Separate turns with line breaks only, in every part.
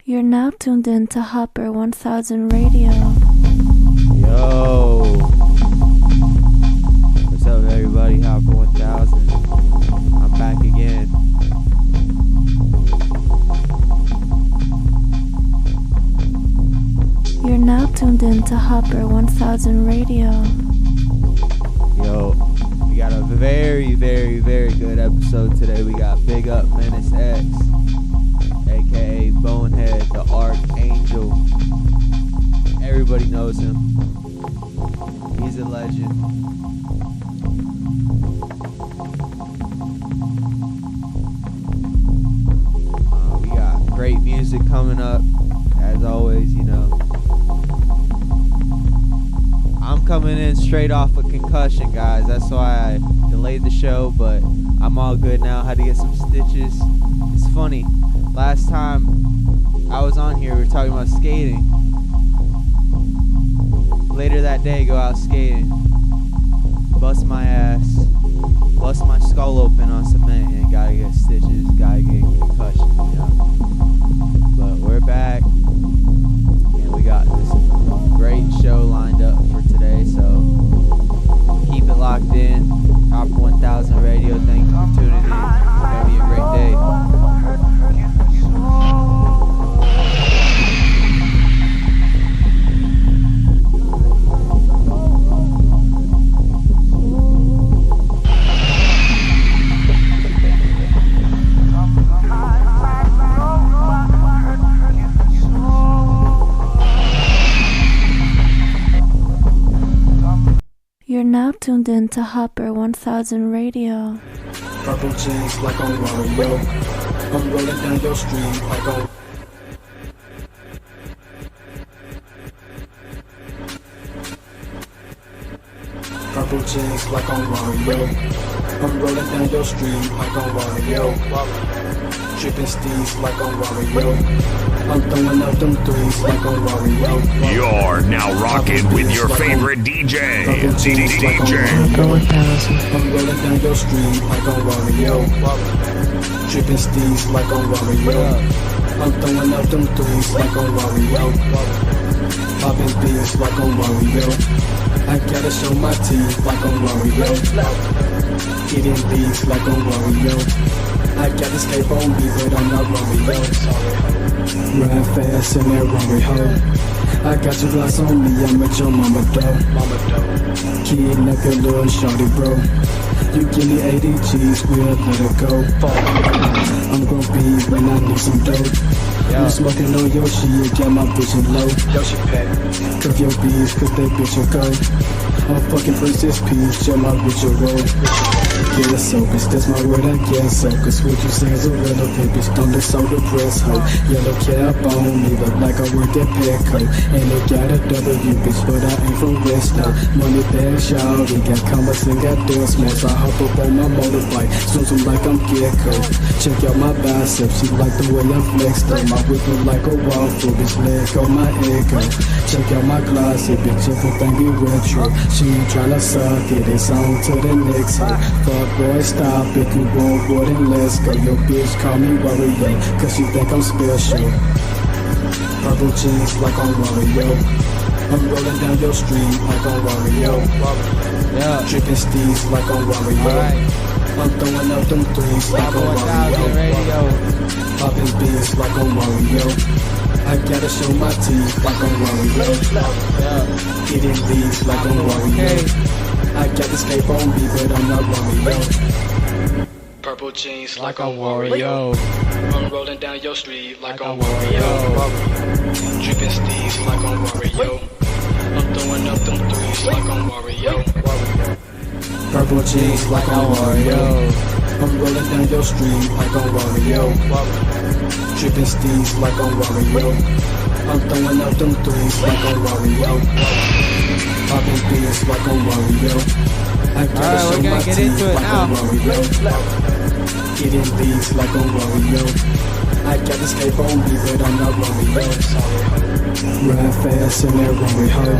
You're now tuned in to hopper1000 radio.
Yo, what's up everybody, hopper1000, I'm back again.
You're now tuned in to hopper1000 radio.
Yo, we got a very good episode today. We got Big Up MENACE X, aka Bonehead, the Archangel. Everybody knows him. He's a legend. We got great music coming up, as always, you know. I'm coming in straight off a concussion, guys. That's why I delayed the show, but I'm all good now. Had to get some stitches. It's funny. Last time I was on here, we were talking about skating. Later that day, go out skating. Bust my ass. Bust my skull open on cement and gotta get stitches. Gotta get concussion, you know. But we're back. And we got this great show lined up for today, so keep it locked in. Hopper1000 Radio, thank you for tuning in. It's gonna be a great day.
You're now tuned in to hopper1000 radio.
Purple jeans like I'm Mario. I'm rolling down your street like I'm purple jeans like I'm Mario. I'm rolling down your street like I'm Mario. Tripping steez like I'm Mario. I'm throwing out them threes like I'm Mario.
You're now rocking with your favorite DJ.
I'm rolling down your street like I'm Mario. Tripping steez like I'm Mario. I'm throwing out them threes like I'm Mario. Popping beans like I'm Mario. I gotta show my teeth like I'm Mario. Eating beef like I'm Mario. I got this cape on me, but I'm not Mario. Ride fast in that Rari hoe. I got your glass on me, I'm at your mama dough. Kid like a little shorty bro. You give me 80 G's, we'll let it go. I'm gon' be when I need some dope. I'm smoking on your shit, got my bitch in low. Cuff your bees, cause that bitch will go. I'm fucking Princess Peach, yeah, my bitch will roll. Get a soapus, that's my word, I guess so. Cause what you say is a relevant bitch, don't look so depressed, ho. Yellow cap on me, look like I work at Petco. And they got a W, bitch, but I ain't from Westo. Money bag, y'all, we got commas and got dust marks. I hop up on my motorbike, swim like I'm Gecko. Check out my biceps, she like the way I'm flexed up. My whip look like a waffle, bitch, leg on my echo. Check out my closet, bitch, everything be retro. She ain't tryna suck it, it's on to the next hoe. Fuck boy, stop it, you want more than let's go. Your bitch call me Wario, cause she think I'm special. Purple jeans like I'm Wario. I'm rolling down your street like I'm Wario. Tripping steez like I'm Wario. I'm throwing out them threes like I'm Wario. Popping beans like I'm Wario. I gotta show my teeth like I'm Wario. Eating leaves like I'm Wario. I got this cape on me, but I'm not Wario. Purple jeans like I'm Wario. I'm rolling down your street like I'm Wario. Dripping steez like I'm Wario. I'm throwing up them threes like I'm Wario. Purple jeans like I'm Wario. I'm rolling down your street like I'm Wario. Dripping steez like I'm Wario. I'm throwing up them threes like I'm Wario. Popping beans like I'm Wario. I gotta show my teeth like I'm Wario. Eating leaves like I'm Wario. I got this cape on me, but I'm not Wario. Ride fast in that Rari hoe.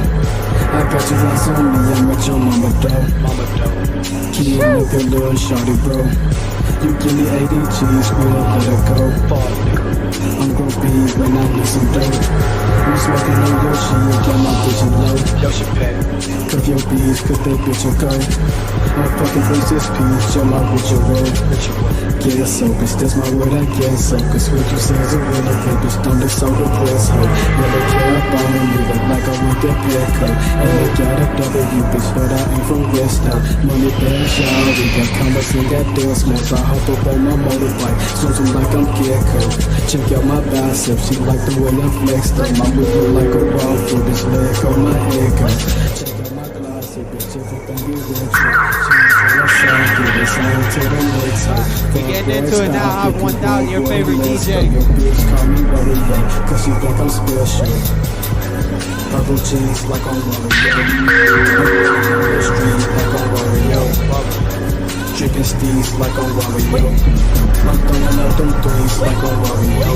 I got your glass on me, I'm at your mama dough. Kid like a little shorty bro. You give me 80 G's, we'll let it go. I'm gon' be when I need Smoking on Yoshi, you got my bitch low. Yoshi pet. Cuff your bees, cut that bitch and go. I'm fucking face this piece, you're my bitch away. Get so, bitch, that's my word, I guess so. Cause what you say is a real okay, bitch, don't look so depressed, ho. Never care about me, look like I want that black coat. And I got a W, bitch, but I ain't from West, though. Money bad, y'all, we got commas and got damn smokes. I hop up on my motorbike, swim like I'm Gecko. Check out my biceps, she like the way I'm flexed up. My whip look like a raw food, this leg on my head go. Check out my glossy, bitch, everything is retro.
We getting into it now. Hop 1000, your favorite DJ.
Your bitch call me Rodeo, cause she think I'm special. Purple jeans like I'm Wario. Street like I'm Wario. Dripping steez like I'm Wario. I'm throwing up them threes like I'm Wario.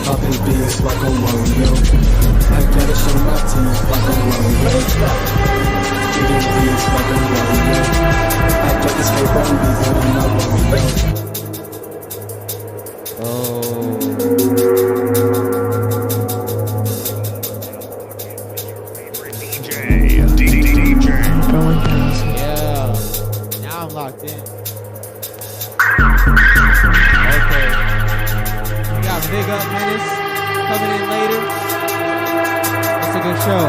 Popping beats like I'm Wario. I gotta show my teeth like I'm Wario. Getting beats like I'm Wario. I got this paper on me, but I'm not Wario.
DJ.
Yeah. Now I'm locked in. Okay. We got Big Up Menace coming in later. It's a good show.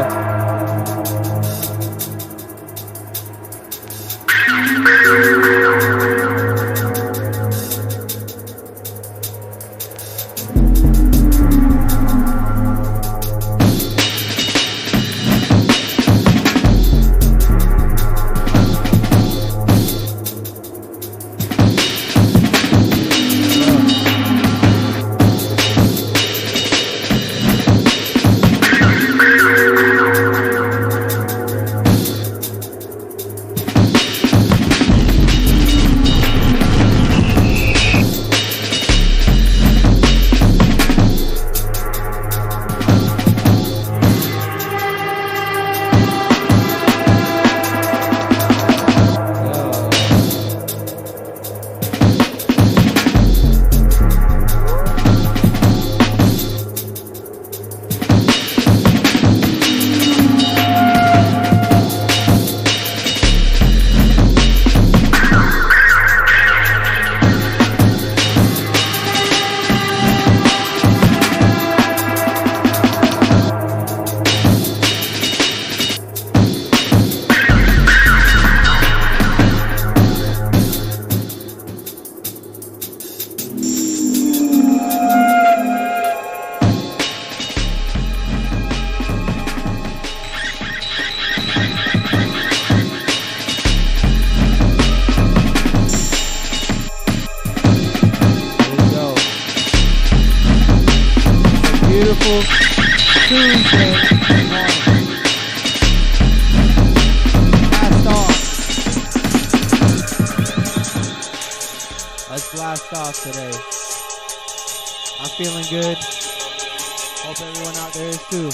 Beautiful Tuesday morning. Blast off. Let's blast off today. I'm feeling good. Hope everyone out there is too.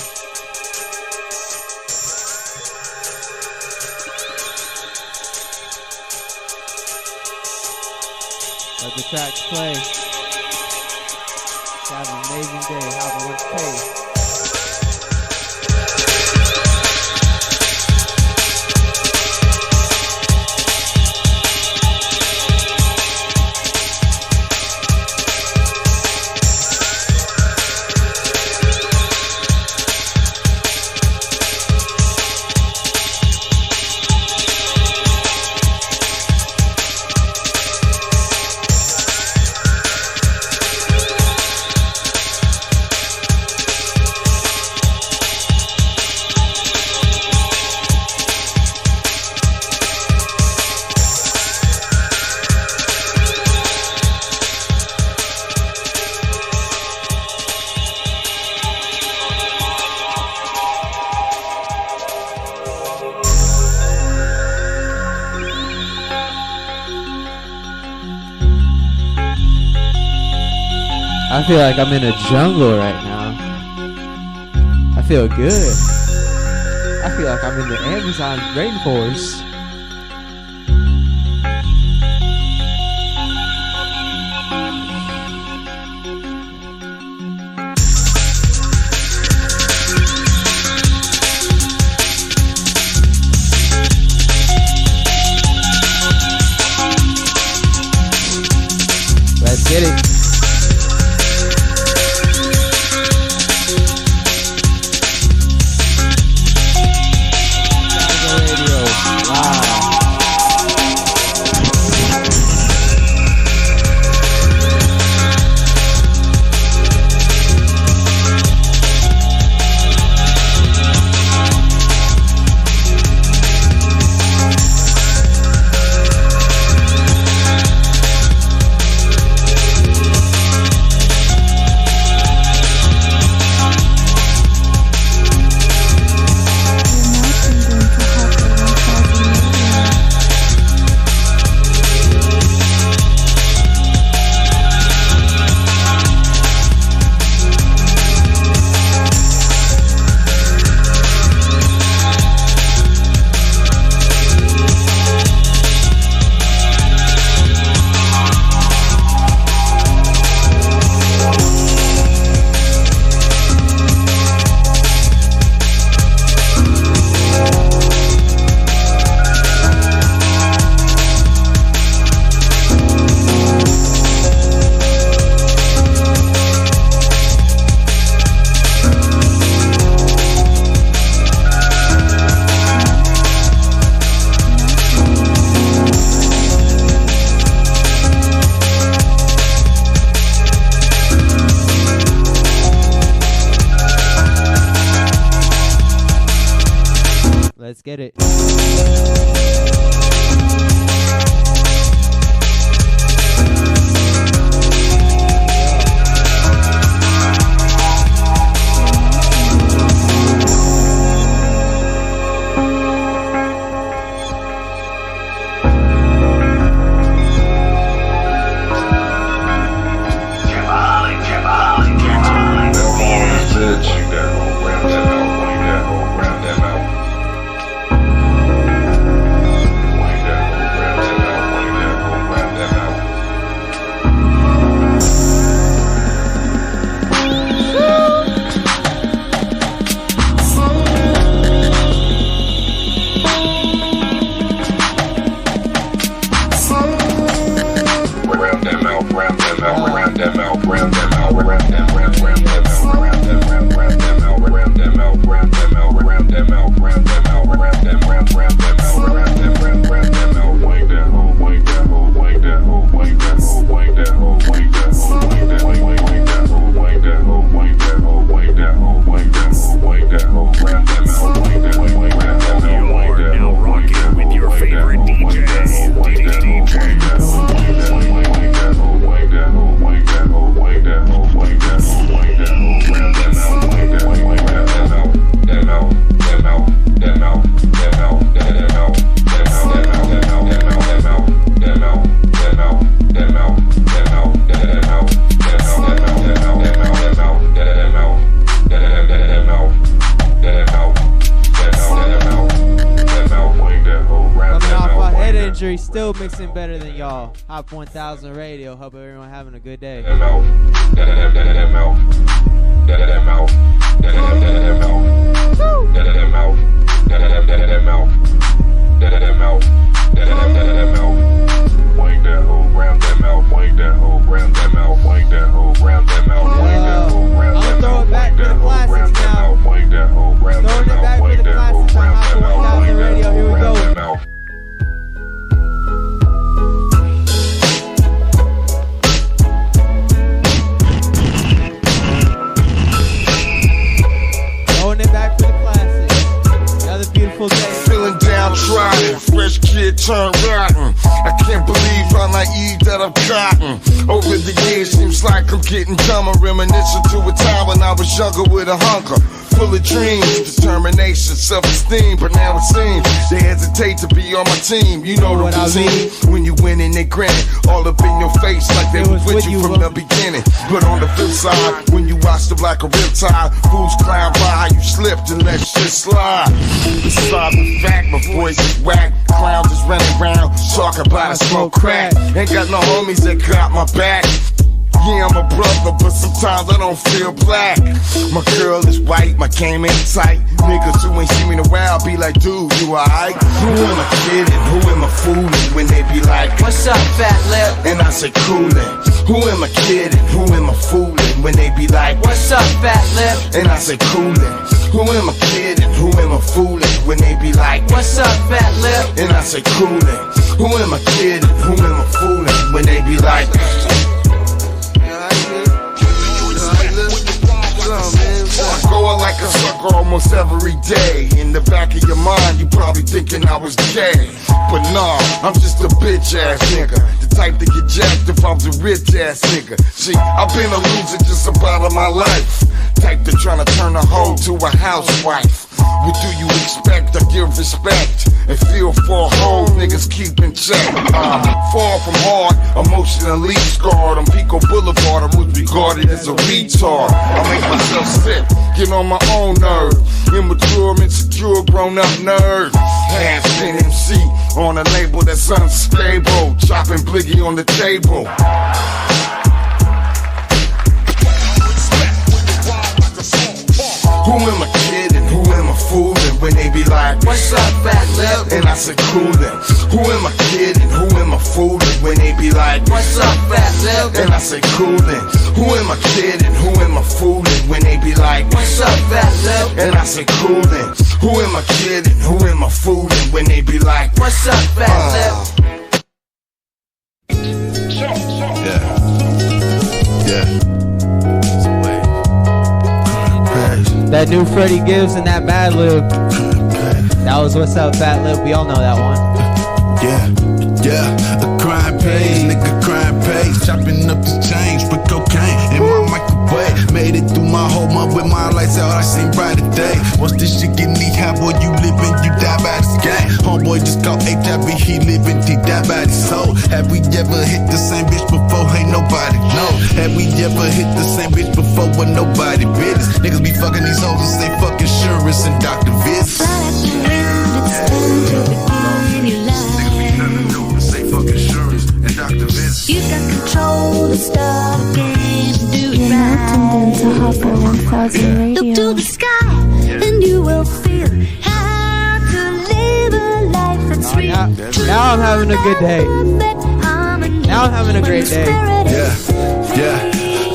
Let the tracks play. Have an amazing day. Have a good day. I feel like I'm in a jungle right now. I feel good. I feel like I'm in the Amazon rainforest. get it. Still mixing better than y'all. Hop 1000 Radio. Hope everyone having a good day. I'm throwing it back for the classics now. Throwing it back for the classics on Hop 1000 Radio. Here we go.
Feeling downtrodden, fresh kid turned rotten. I can't believe how naive that I've gotten. Over the years, seems like I'm getting dumber. Reminiscing to a time when I was younger with a hunger. Full of dreams, determination, self-esteem. But now it seems they hesitate to be on my team. You know the routine. When you win and they grin, all up in your face like they was with you from the beginning. But on the flip side, when you watch them like a riptide, fools clown by, you slipped and let shit slide. Beside the fact, my voice is whack. Clowns is running around, talking about I smoke crack. Ain't got no homies that got my back. Yeah, I'm a brother, but sometimes I don't feel black. My girl is white, my game ain't tight. Niggas who ain't seen me in a while be like, dude, you alright? Who am I kidding? Who am I fooling? When they be like, what's up, fat lip? And I say, coolin'. Who am I kidding? Who am I fooling? When they be like, what's up, fat lip? And I say, coolin'. Who am I kidding? Who am I fooling? When they be like, what's up, fat lip? And I say, coolin'. Who am I kidding? Who am I fooling? When they be like, going like a sucker almost every day. In the back of your mind, you probably thinking I was gay. But nah, I'm just a bitch ass nigga. The type to get jacked if I was a rich ass nigga. See, I've been a loser just about all my life. Type to tryna turn a hoe to a housewife. What do you expect? I give respect and feel for a hoe niggas keep in check. Far from hard, emotionally scarred. On Pico Boulevard, I was regarded as a retard. I make myself sick, get on my own nerve. Immature, insecure, grown up nerd. Half-spin MC on a label that's unstable. Chopping bliggy on the table. Who am I kidding? Who am I fooling? When they be like, what's up, fat lip? And I say, coolin'. Who am I kidding? Who am I fooling? When they be like, what's up, fat lip? And I say, coolin'. Who am I kidding? Who am I fooling? When they be like, what's up, fat lip? And I say, coolin'. Who am I kidding? Who am I fooling? When they be like, what's up, fat lip? Yeah.
That new Freddie Gibbs and that Mad Lib. That was What's Up, Fat Lip. We all know that one.
Yeah, a crime page, nigga crime page. Chopping up the change, put cocaine in my microwave. Made it through my whole month with my lights out, I seen brighter day. Once this shit get knee high, boy, you living, you die by this game. Homeboy just called HIV, he living, he die by his soul. Have we ever hit the same bitch before? Ain't nobody know. Have we ever hit the same bitch before when nobody business? Niggas be fucking these hoes and say fuck insurance and doctor visits.
You got control to stop the game and do it
You're now tuned into Hopper 1000 Radio.
Look to the sky and you will feel how to live a life that's real.
Now I'm having a good day. Now I'm having a great day.
Yeah.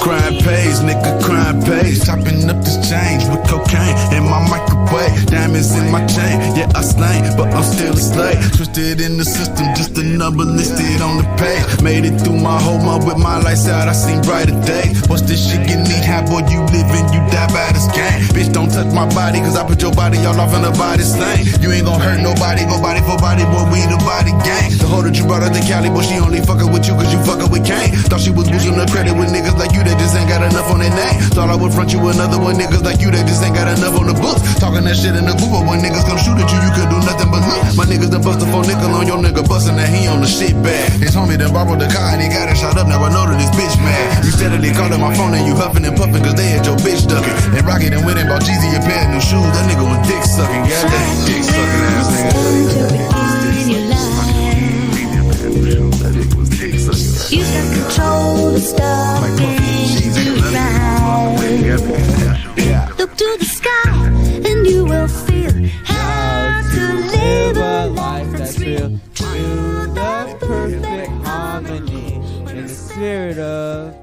Crime pays, nigga, crime pays. Chopping up this change with cocaine in my microwave. Diamonds in my chain, yeah, I slain, but I'm still a slave. Twisted in the system, just a number listed on the page. Made it through my whole month with my lights out, I seen brighter days. Once this shit get knee high, boy, you living, you die by this game. Bitch, don't touch my body, cause I put your body all off in the body stain. You ain't gon' hurt nobody, go body for body, boy, we the body gang. The hoe that you brought out to Cali, boy, she only fuckin' with you cause you fuckin' with Kane. Thought she was boosting the credit with niggas like you that just ain't got enough on their name. Thought I would front you another one, niggas like you that just ain't got enough on the books. Talking that shit in the booth, but when niggas come shoot at you, you could do nothing but look. My niggas done bust a 4 nickel on your nigga, bustin' that he on the shit bag. His homie done borrowed the car and he got it shot up, now I know that this bitch mad. You steadily calling my phone and you huffing and puffing cause they had your bitch ducking. And Rocky done went and bought Jeezy a pair of new shoes, that nigga was dick sucking, yeah, that dick sucking ass nigga.
You got control to stop and do it right. Look to the sky and you will feel how to live a life that's real.
To the perfect harmony in the spirit of.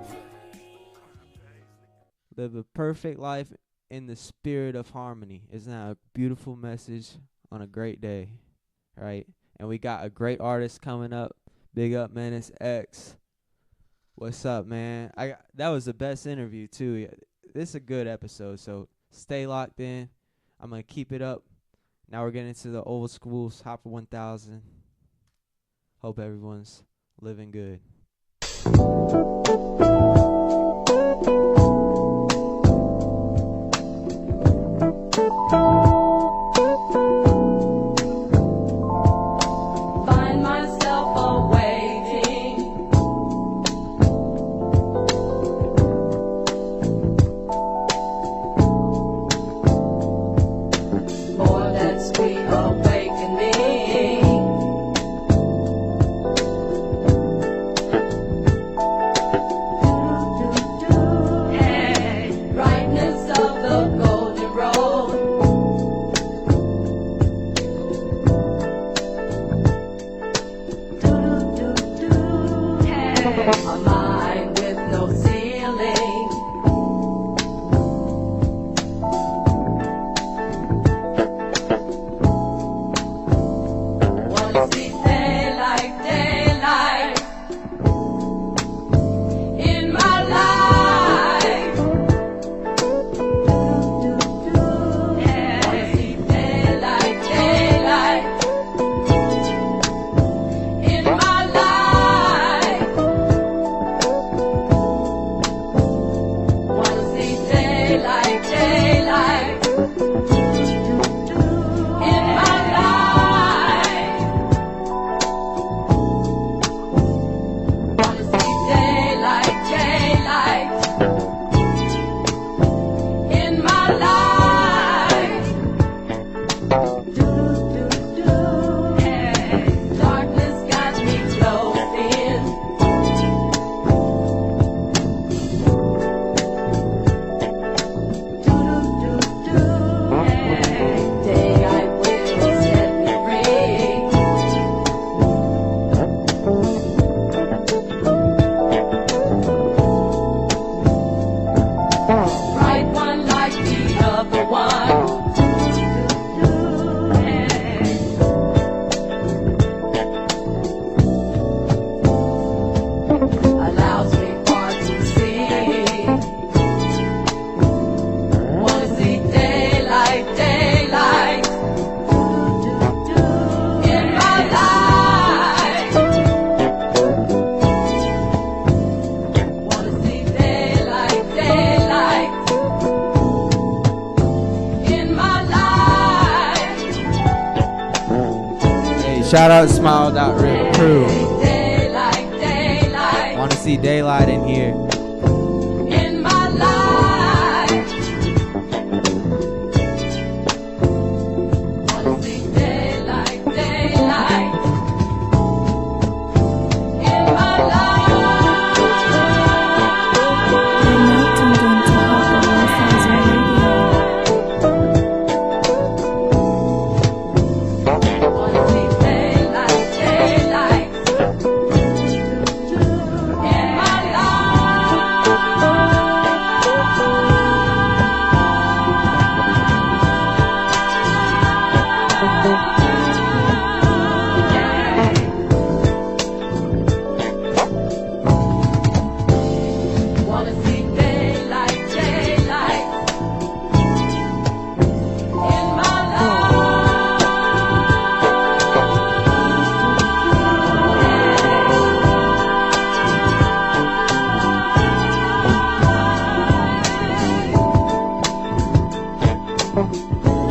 Live a perfect life in the spirit of harmony. Isn't that a beautiful message on a great day? Right? And we got a great artist coming up. Big up MENACE X. What's up, man? That was the best interview too. This is a good episode, so stay locked in. I'm gonna keep it up. Now we're getting into the old schools, Hopper 1000. Hope everyone's living good. Shout out Smile.Rip crew. Want to see daylight in here.
In my life, wanna see daylight, daylight. In my life,
You're now tuned into Hopper 1000 Radio.
wanna see daylight, daylight. In my wanna see daylight, daylight. In my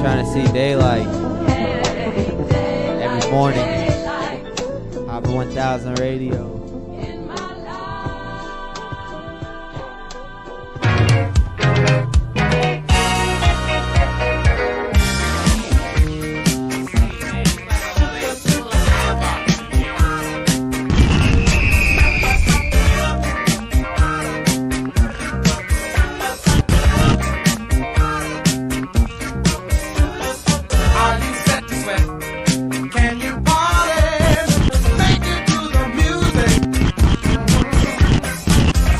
Trying to see daylight every morning. Hopper 1000 Radio.
Are you set to sweat? Can you party? Make it to the music.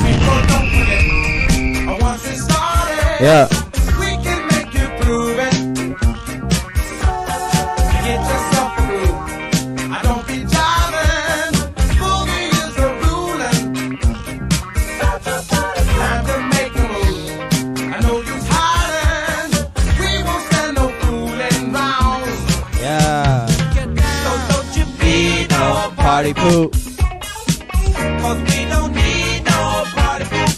People don't forget. Once it started,
Yeah.
we can make you prove it. Get yourself a groove. I don't be jiving. Boogie is the ruling. Time to make a move. I know you're hiding. We won't stand no fooling round.
Yeah.
So don't you be no
Party poop.
Cause we don't need no party poop.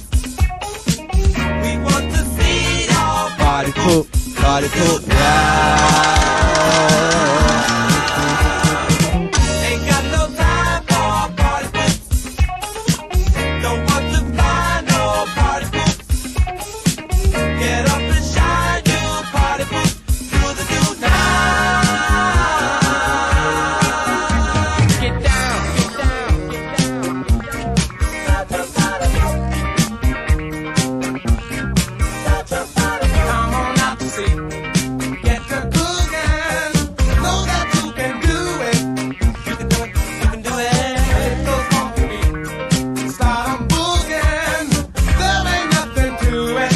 We want to see your
Party poop. Party poop. Yeah.
Ain't got no time for party poop. Don't want to find no party poop. Get up and shine, you party poop. Do the do now. Get down, get down, get down. Come on out to see. Get to cooking. Know that you can do it. You can do it. You can do it. It goes wrong for me. Start 'em booging. There ain't nothing to it.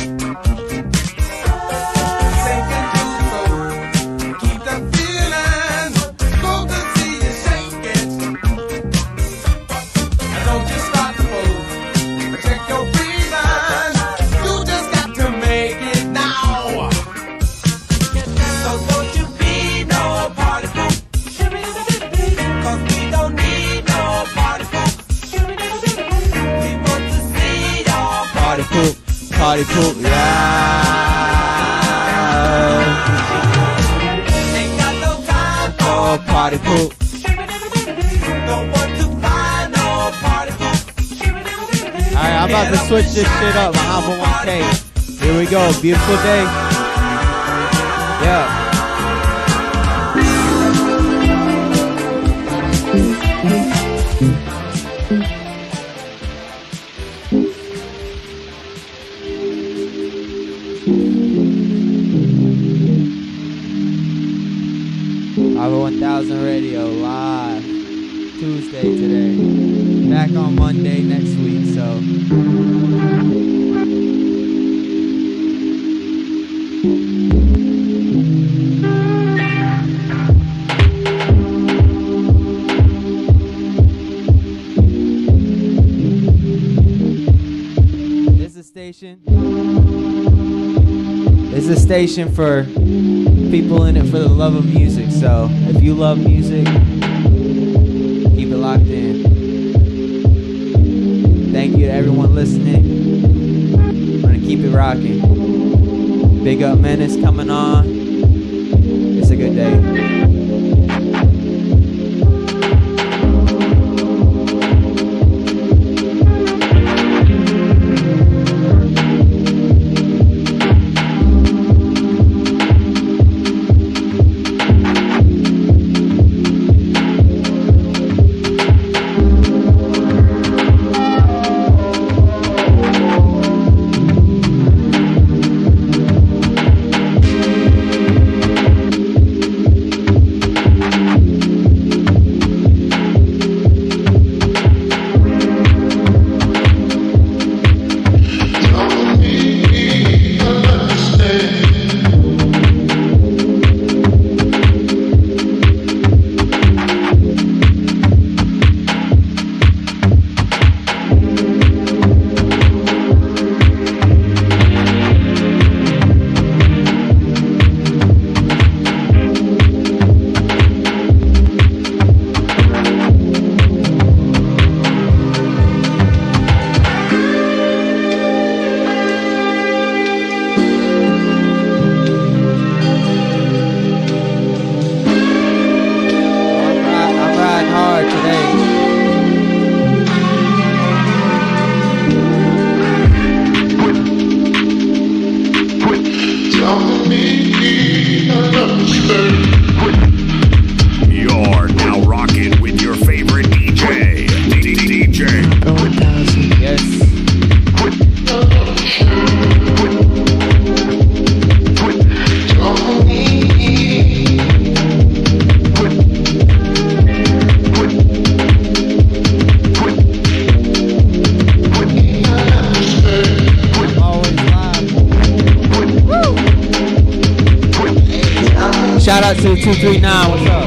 Sinking to the soul. Keep the feeling. Go to see you shake it. And don't just start to move. Check your breathing. You just got to make it now. So don't you be no party poop. Cause we don't need no party poop. We want to see your
Party poop. Party poop. Yeah.
Ain't got no time for
Oh, party poop.
don't want to find no party poop.
Alright, I'm about to switch this shit up. I'm Hopper 1K. Here we go. Beautiful day. Yeah. Hopper 1000 Radio live Tuesday today. Back on Monday next week, so this is a station. It's a station for people in it for the love of music. So if you love music, keep it locked in. Thank you to everyone listening. I'm gonna keep it rocking. Big up Menace coming on. It's a good day.
You're now rocking with your favorite DJ. DJ.
Yes. Shout out to 239, what's up?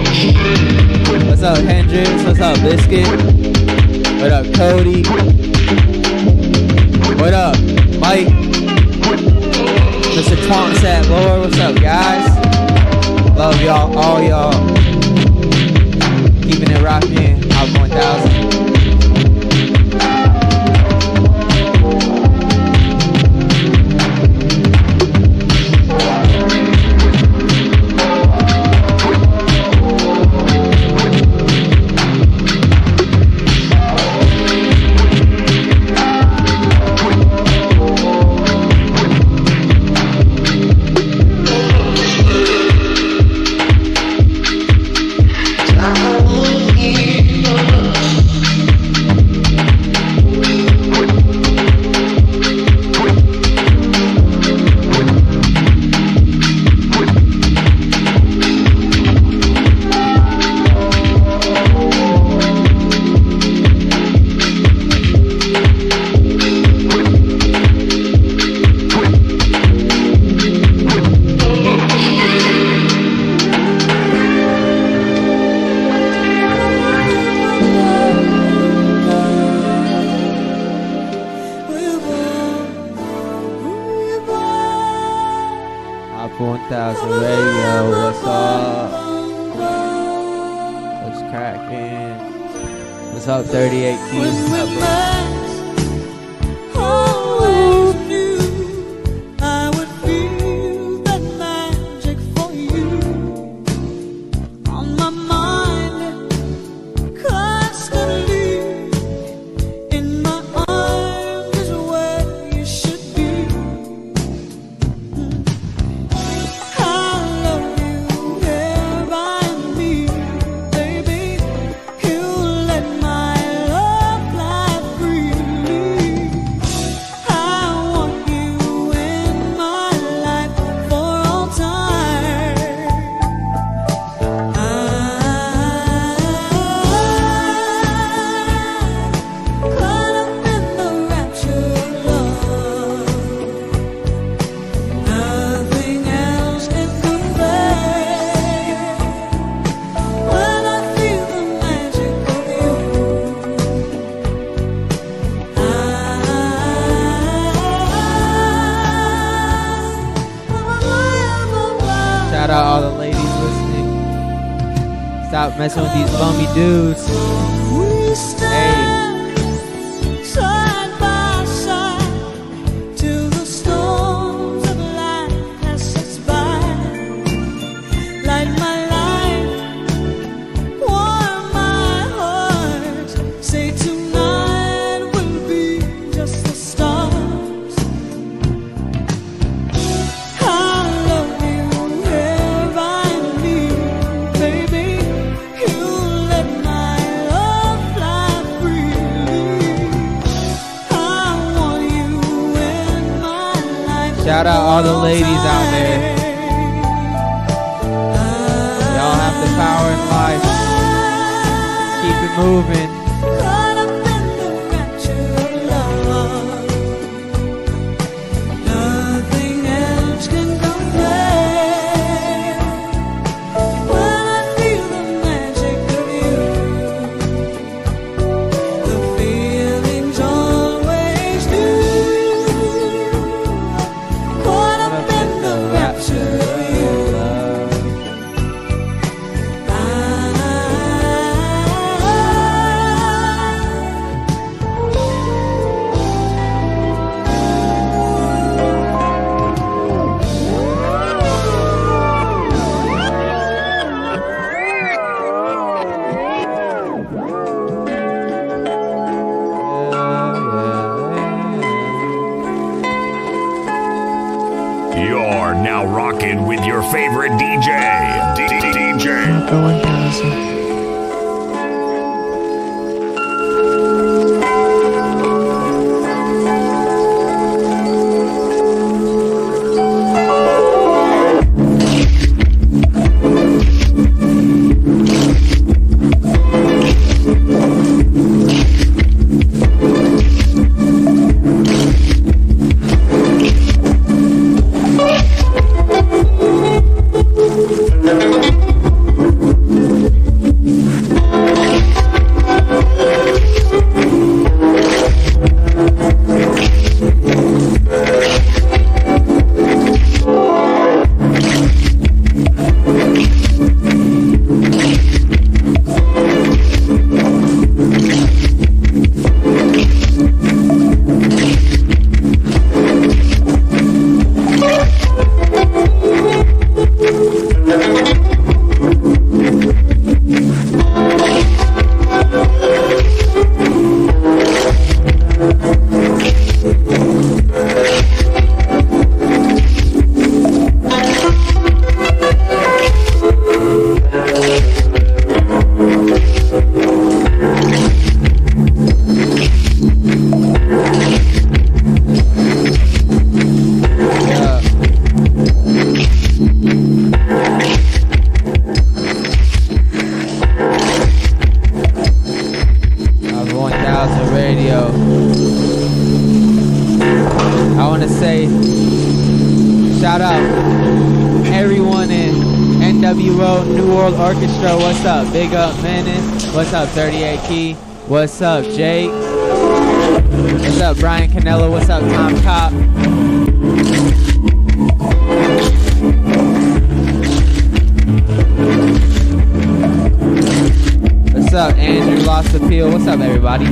What's up, Hendrix? What's up, Biscuit? What up, Cody? What up, Mike? Mr. Twonsat Lord, what's up, guys? Love y'all, all y'all. Keeping it rocking, hopper 1000. Hopper 1000 Radio, what's up? What's cracking? What's up, 38 Keys? What's up, bro? Shout out all the ladies listening. Stop messing with these bummy dudes. Hey.
Side by side till the storms of life pass us by. Light my life, warm my heart. Say tonight will be just the stars. I love you wherever I need, baby. You let my love fly freely. I want you in my life.
Shout out all the ladies out there. Y'all have the power in life. Keep it moving.
Caught up in the rapture of love. Nothing else can compare. When I feel the magic of you, the feelings always do. Caught up in the rapture of you.
You're now rocking with your favorite DJ. DJ.
Hopper 1000.
Big up, MENACE. What's up, 38 Key? What's up, Jake? What's up, Brian Canelo? What's up, Tom Cop? What's up, Andrew Lost Appeal? What's up, everybody?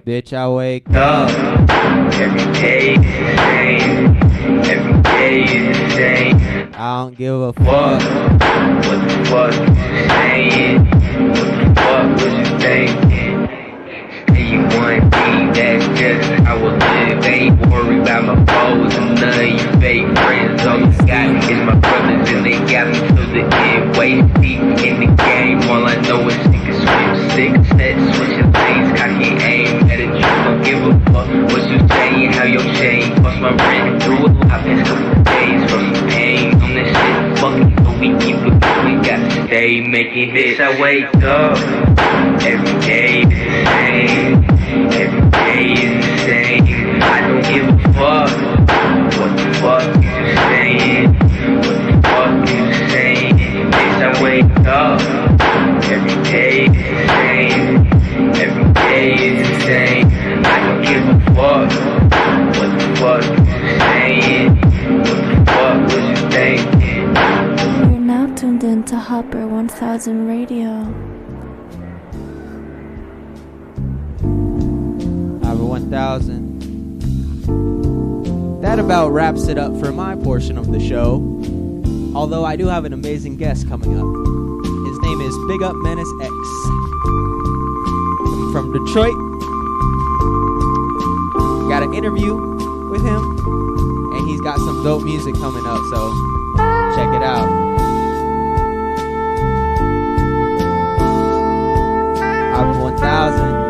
Bitch, I wake up. Every day is the same. Every day is the same. I don't give a fuck. What the fuck is you saying? What the fuck was you thinking? Do you want me? That's just how I live. Ain't worry about my foes and none of you fake friends. All you got is my brothers and they got me to the end. Waist deep in the game. All I know is sink and swim. Six sets, switching lanes, cocky aim. At a trick, don't give a fuck what you saying. How your chain bust my rent through a lot. Past couple days from the pain on this shit. Fuck it, but we keep it going. Got to stay making this. I wake up. Every day is the same. Every day is the same. I don't give a fuck. What the fuck is you saying? What the fuck is you saying? Bitch, I wake up. Every day is the same. Every day is the same. I don't give a fuck. What the fuck is you saying? What the fuck was you thinking?
You're now tuned in to Hopper 1000. 1000 Radio.
Hopper 1000. That about wraps it up for my portion of the show. Although I do have an amazing guest coming up. His name is Big Up Menace X. From Detroit. Got an interview with him. And he's got some dope music coming up, so check it out. Hopper 1000.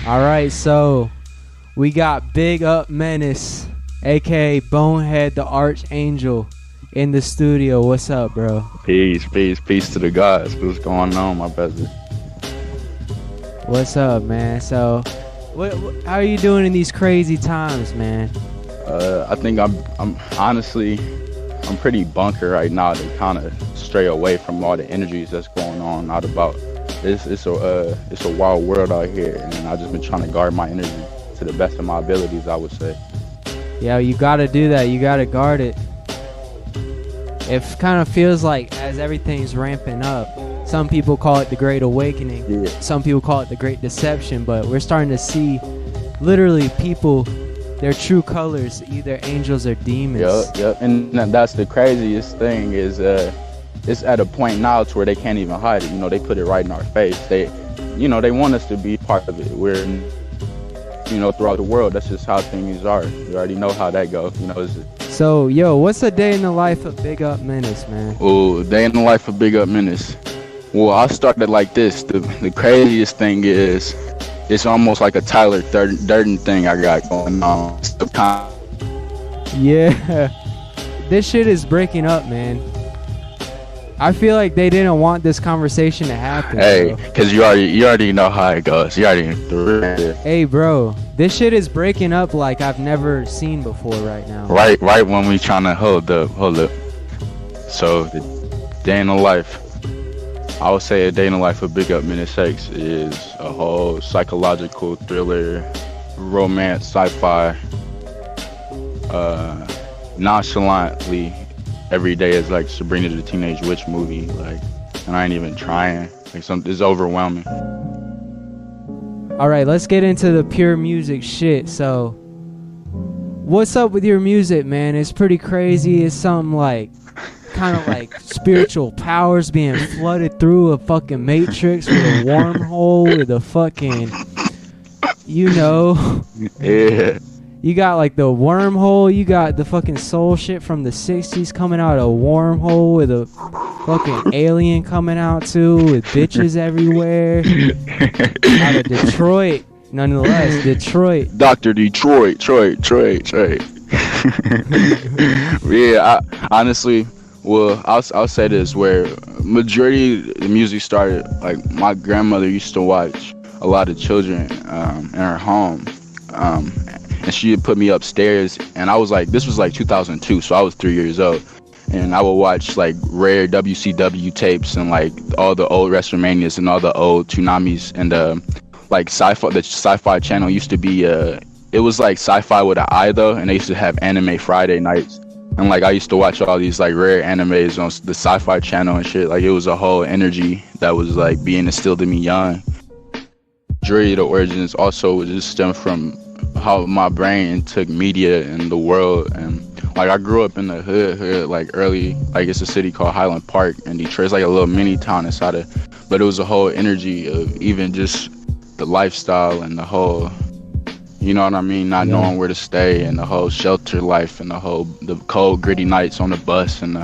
Alright, so we got Big Up Menace, aka Bonehead the Archangel, in the studio. What's up, bro?
Peace to the guys. What's going on, my brother?
What's up, man? So, how are you doing in these crazy times, man?
I think I'm honestly, I'm pretty bunker right now to kind of stray away from all the energies that's going on out about. It's a wild world out here, and I've just been trying to guard my energy to the best of my abilities, I would say.
Yeah, you gotta do that. You gotta guard it. It kind of feels like as everything's ramping up, some people call it the Great Awakening.
Yeah.
Some people call it the Great Deception, but we're starting to see literally people, their true colors, either angels or demons.
Yep. And that's the craziest thing is it's at a point now to where they can't even hide it. You know, they put it right in our face. They want us to be part of it. We're, throughout the world, that's just how things are. You already know how that goes.
So, what's a day in the life of Big Up Menace, man?
Oh, day in the life of Big Up Menace. Well, I started like this. The craziest thing is, it's almost like a Tyler Durden thing I got going on.
Yeah, this shit is breaking up, man. I feel like they didn't want this conversation to happen.
Hey, because you already know how it goes. You already through it.
Hey, bro, this shit is breaking up like I've never seen before right now.
Right when we trying to hold up. So, the day in the life, I would say a day in the life of Big Up Menace X is a whole psychological thriller, romance, sci-fi, nonchalantly. Every day is like Sabrina the Teenage Witch movie, and I ain't even trying. It's overwhelming.
All right, let's get into the pure music shit. So, what's up with your music, man? It's pretty crazy. It's something kind of like spiritual powers being flooded through a fucking matrix with a wormhole with a fucking,
Yeah.
You got like the wormhole, you got the fucking soul shit from the 60s coming out of a wormhole with a fucking alien coming out too, with bitches everywhere. Out of Detroit, nonetheless, Detroit.
Dr. Detroit. Yeah, honestly, well, I'll say this, where majority of the music started, like my grandmother used to watch a lot of children in her home. And she put me upstairs, and I was like, this was like 2002, so I was 3 years old. and I would watch like rare WCW tapes and like all the old WrestleManias and all the old Tsunamis and like sci-fi. The Sci-Fi Channel used to be it was like sci-fi with an I though, and they used to have anime Friday nights. And like I used to watch all these like rare animes on the Sci-Fi Channel and shit. Like it was a whole energy that was like being instilled in me young. Majority of the origins also would just stem from how my brain took media in the world. And like I grew up in the hood like early, like it's a city called Highland Park in Detroit. It's like a little mini town inside of, but it was a whole energy of even just the lifestyle and the whole, you know what I mean, not knowing where to stay and the whole shelter life and the cold gritty nights on the bus and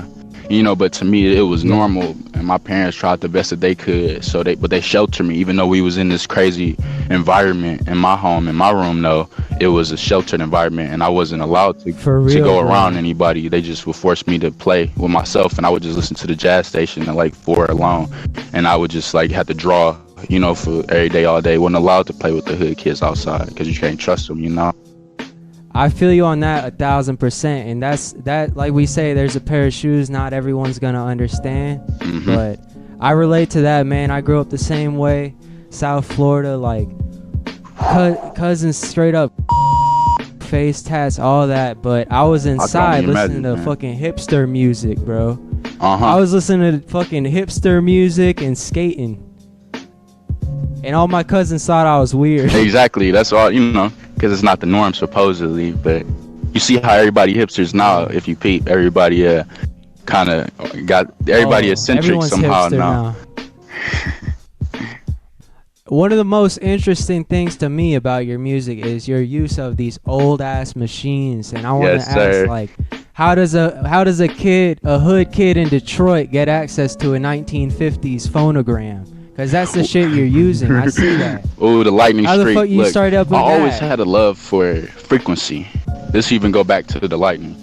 but to me it was normal, and my parents tried the best that they could, but they sheltered me even though we was in this crazy environment in my home, in my room though. It was a sheltered environment and I wasn't allowed to go around anybody. They just would force me to play with myself, and I would just listen to the jazz station at like 4 alone, and I would just like have to draw, for every day, all day. Wasn't allowed to play with the hood kids outside because you can't trust them,
I feel you on that 1,000%, and that like we say, there's a pair of shoes not everyone's gonna understand, but I relate to that, man. I grew up the same way, South Florida, like cousins straight up face tats, all that, but I was inside listening to fucking hipster music, bro. I was listening to fucking hipster music and skating. And all my cousins thought I was weird.
Exactly. That's all, because it's not the norm supposedly. But you see how everybody hipsters now. If you peep, everybody kind of got everybody eccentric somehow now.
One of the most interesting things to me about your music is your use of these old ass machines, and I want to ask, like, how does a hood kid in Detroit get access to a 1950s phonogram? Because that's the shit you're using. I see that.
Oh, the lightning streak.
How the fuck you started up with that?
I always had a love for frequency. This even go back to the lightning.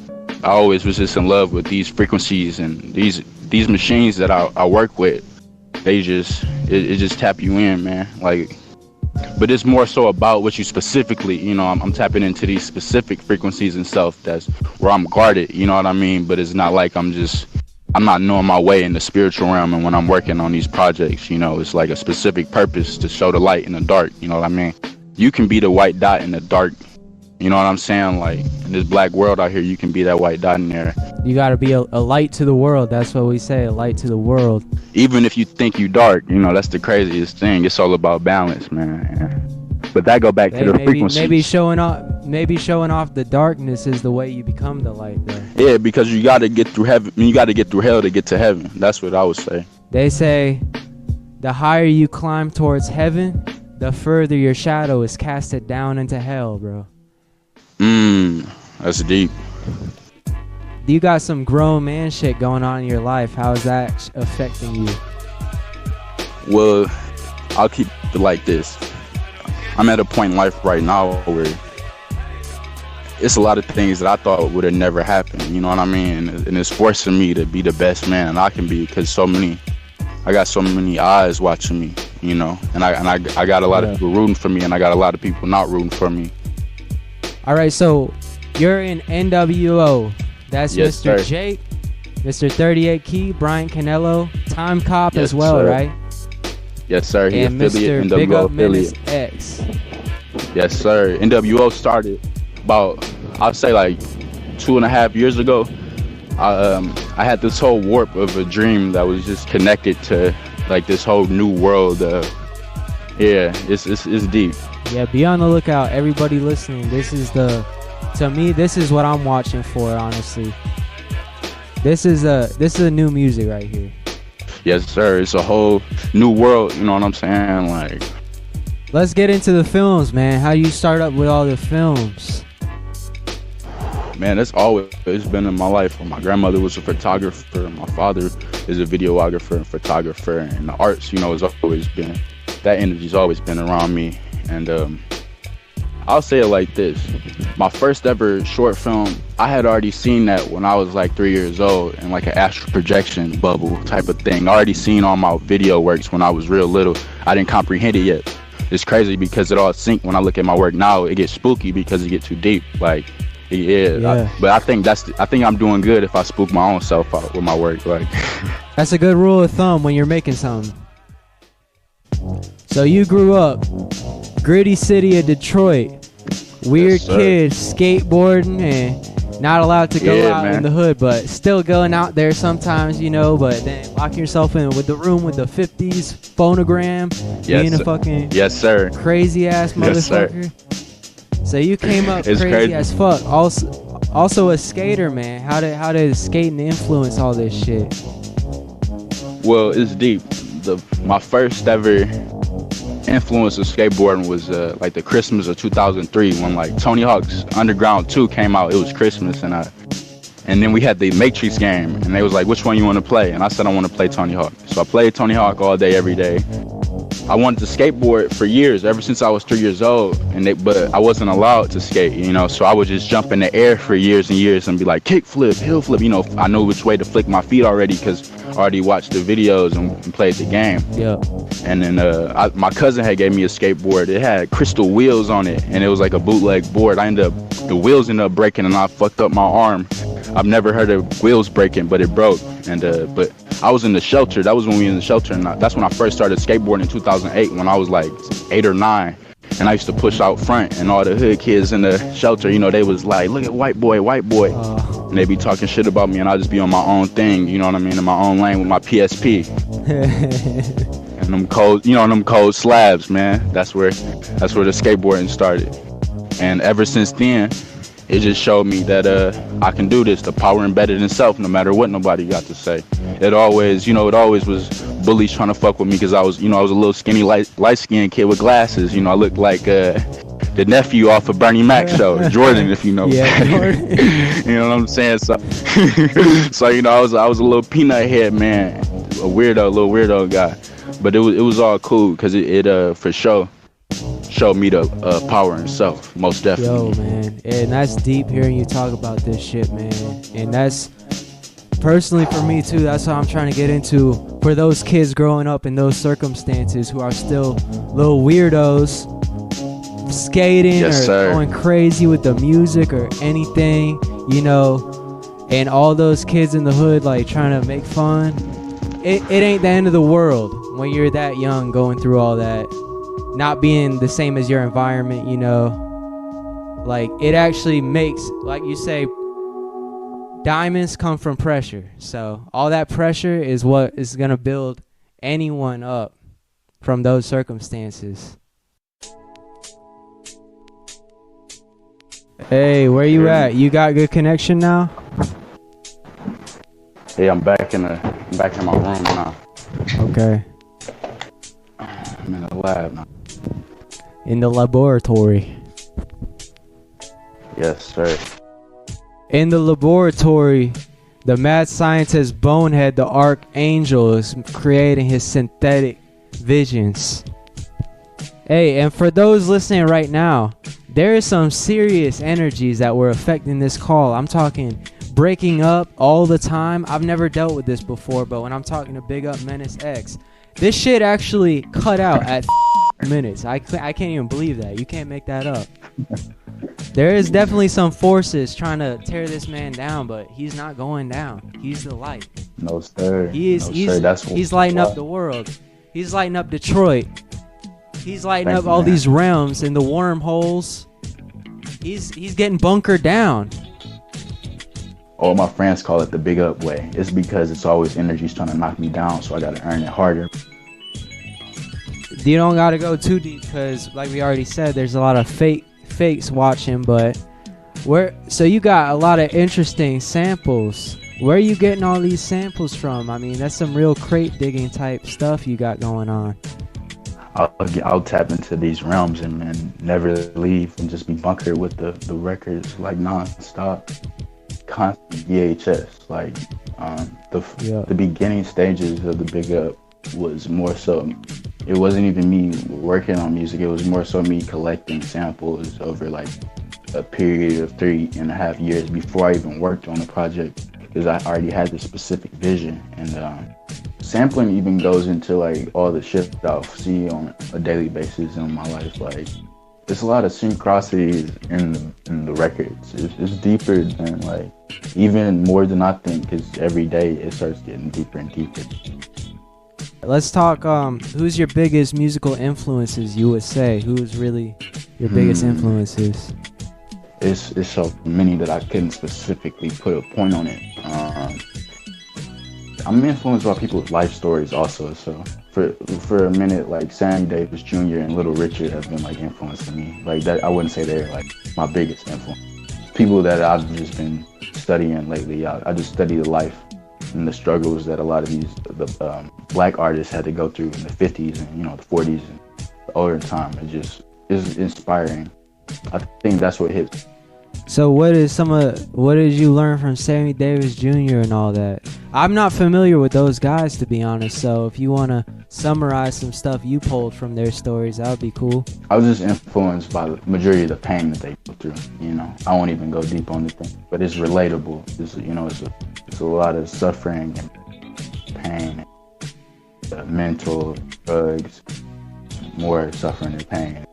I always was just in love with these frequencies and these machines that I work with. They just it just tap you in, man. Like, but it's more so about what you specifically, I'm tapping into these specific frequencies and stuff. That's where I'm guarded. You know what I mean? But it's not like I'm not knowing my way in the spiritual realm, and when I'm working on these projects, it's like a specific purpose to show the light in the dark, you know what I mean? You can be the white dot in the dark, you know what I'm saying? Like, in this black world out here, you can be that white dot in there.
You gotta be a light to the world, that's what we say, a light to the world.
Even if you think you dark, that's the craziest thing. It's all about balance, man. But that go back to the frequencies.
Maybe showing off the darkness is the way you become the light, though.
Yeah, because you got to get through heaven. You got to get through hell to get to heaven. That's what I would say.
They say the higher you climb towards heaven, the further your shadow is casted down into hell, bro.
That's deep.
You got some grown man shit going on in your life. How is that affecting you?
Well, I'll keep it like this. I'm at a point in life right now where it's a lot of things that I thought would have never happened, you know what I mean? And it's forcing me to be the best man I can be, because I got so many eyes watching me, and I got a lot of people rooting for me, and I got a lot of people not rooting for me.
All right, so you're in NWO. That's
yes,
Mr.
Sir.
Jake, Mr. 38 Key, Brian Canelo, Time Cop
yes,
as well,
sir.
Right?
Yes, sir. He
and
affiliate,
Mr. Big
NWO
Up
affiliate.
Menace X.
Yes, sir. NWO started about, I'd say like 2.5 years ago. I had this whole warp of a dream that was just connected to like this whole new world. It's deep.
Yeah, be on the lookout, everybody listening. This is what I'm watching for, honestly. This is a new music right here.
Yes, sir. It's a whole new world. You know what I'm saying? Like,
let's get into the films, man. How do you start up with all the films?
Man, that's always been in my life. My grandmother was a photographer. My father is a videographer and photographer. And the arts, has always been, that energy's always been around me. And I'll say it like this. My first ever short film, I had already seen that when I was like 3 years old in like an astral projection bubble type of thing. I already seen all my video works when I was real little. I didn't comprehend it yet. It's crazy because it all sync when I look at my work now. It gets spooky because it gets too deep. Like, Yeah. But I think I'm doing good if I spook my own self out with my work. Like,
that's a good rule of thumb when you're making something. So you grew up, gritty city of Detroit, weird kid, skateboarding and not allowed to go out in the hood, but still going out there sometimes, you know, but then locking yourself in with the room with the 50s phonogram, being a fucking crazy ass motherfucker. So you came up crazy as fuck. Also a skater, man. How did skating influence all this shit?
Well, it's deep. My first ever influence of skateboarding was like the Christmas of 2003 when like Tony Hawk's Underground 2 came out. It was Christmas, and then we had the Matrix game, and they was like, which one you want to play? And I said I want to play Tony Hawk. So I played Tony Hawk all day, every day. I wanted to skateboard for years, ever since I was 3 years old, but I wasn't allowed to skate, you know, so I would just jump in the air for years and years and be like, kick flip, heel flip, you know. I know which way to flick my feet already because I already watched the videos and played the game.
Yeah.
And then my cousin had gave me a skateboard. It had crystal wheels on it, and it was like a bootleg board. The wheels ended up breaking, and I fucked up my arm. I've never heard of wheels breaking, but it broke. And but I was in the shelter. That was when we were in the shelter, and that's when I first started skateboarding in 2008 when I was like 8 or 9. And I used to push out front, and all the hood kids in the shelter, you know, they was like, look at white boy. And they be talking shit about me, and I just be on my own thing, you know what I mean, in my own lane with my PSP. And them cold slabs, man. That's where the skateboarding started. And ever since then, it just showed me that I can do this. The power embedded in self, no matter what nobody got to say. It always was bullies trying to fuck with me because I was a little skinny, light-skinned kid with glasses. You know, I looked like the nephew off of Bernie Mac show, Jordan, if you know.
Yeah, Jordan.
You know what I'm saying? So, you know, I was a little peanut head man, a little weirdo guy. But it was all cool because it for sure showed me the power in self, most definitely.
Yo, man, and that's deep hearing you talk about this shit, man. And that's personally for me too. That's what I'm trying to get into for those kids growing up in those circumstances who are still little weirdos, skating going crazy with the music or anything, you know. And all those kids in the hood like trying to make fun. It ain't the end of the world when you're that young going through all that. Not being the same as your environment, you know. Like, it actually makes, like you say, diamonds come from pressure. So all that pressure is what is going to build anyone up from those circumstances. Hey, where you at? You got good connection now?
Hey, I'm back in my room now.
Okay.
I'm in the lab now.
In the laboratory.
Yes, sir.
In the laboratory, the mad scientist Bonehead, the Archangel, is creating his synthetic visions. Hey, and for those listening right now, there is some serious energies that were affecting this call. I'm talking breaking up all the time. I've never dealt with this before, but when I'm talking to Big Up Menace X, this shit actually cut out at minutes. I can't even believe that. You can't make that up. There is definitely some forces trying to tear this man down, but he's not going down. He's the light.
No, sir.
He's lighting up the world. He's lighting up Detroit. He's lighting up all these realms and the wormholes. He's getting bunkered down.
All my friends call it the big up way. It's because it's always energies trying to knock me down, so I gotta earn it harder.
You don't gotta go too deep, because like we already said, there's a lot of fakes watching. But so you got a lot of interesting samples. Where are you getting all these samples from? I mean, that's some real crate digging type stuff you got going on.
I'll tap into these realms and never leave and just be bunkered with the records like non-stop, constant VHS. Like the beginning stages of the big up was more so, it wasn't even me working on music, it was more so me collecting samples over like a period of 3.5 years before I even worked on the project, because I already had this specific vision. And sampling even goes into like all the shit that I'll see on a daily basis in my life. Like it's a lot of synchronicities in the records. It's deeper than like, even more than I think, because every day it starts getting deeper and deeper.
Let's talk, who's your biggest musical influences, you would say? Who's really your biggest influences?
It's so many that I couldn't specifically put a point on it. I'm influenced by people's life stories also. So for a minute, like Sammy Davis Jr. and Little Richard have been like influencing me. Like that, I wouldn't say they're like my biggest influence. People that I've just been studying lately. I just study the life and the struggles that a lot of the black artists had to go through in the 50s and the 40s and the older time. It just is inspiring. I think that's what hits.
So what did you learn from Sammy Davis Jr. and all that? I'm not familiar with those guys, to be honest, so if you want to summarize some stuff you pulled from their stories, that would be cool.
I was just influenced by the majority of the pain that they go through, I won't even go deep on the thing, but it's relatable. It's a lot of suffering and pain, mental, drugs, more suffering and pain,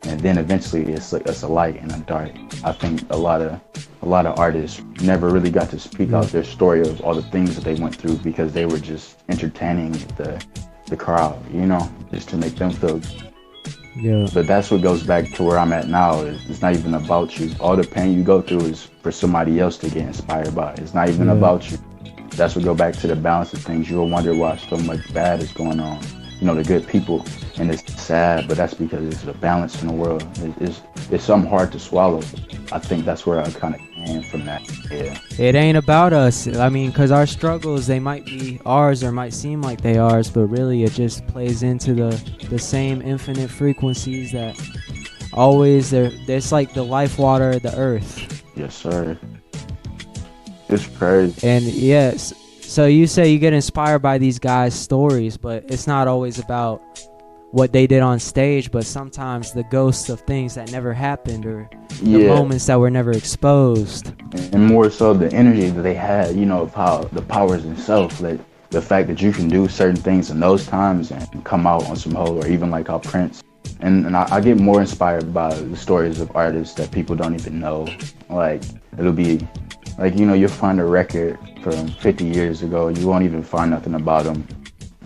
And then eventually it's a light in the dark. I think a lot of artists never really got to speak out their story of all the things that they went through because they were just entertaining the crowd, just to make them feel good.
Yeah.
But that's what goes back to where I'm at now. It's not even about you. All the pain you go through is for somebody else to get inspired by. It's not even about you. That's what go back to the balance of things. You'll wonder why so much bad is going on. The good people, and it's sad, but that's because it's a balance in the world. It's something hard to swallow. I think that's where I kind of came from that. Yeah.
It ain't about us. I mean, because our struggles, they might be ours or might seem like they ours, but really it just plays into the same infinite frequencies that always there's like the life water of the earth.
Yes, sir. It's crazy.
And yes. So you say you get inspired by these guys' stories, but it's not always about what they did on stage, but sometimes the ghosts of things that never happened or the moments that were never exposed.
And more so the energy that they had, of how the powers itself, like the fact that you can do certain things in those times and come out on some whole, or even like how Prince. And I get more inspired by the stories of artists that people don't even know. Like, it'll be like, you'll find a record from 50 years ago, you won't even find nothing about them.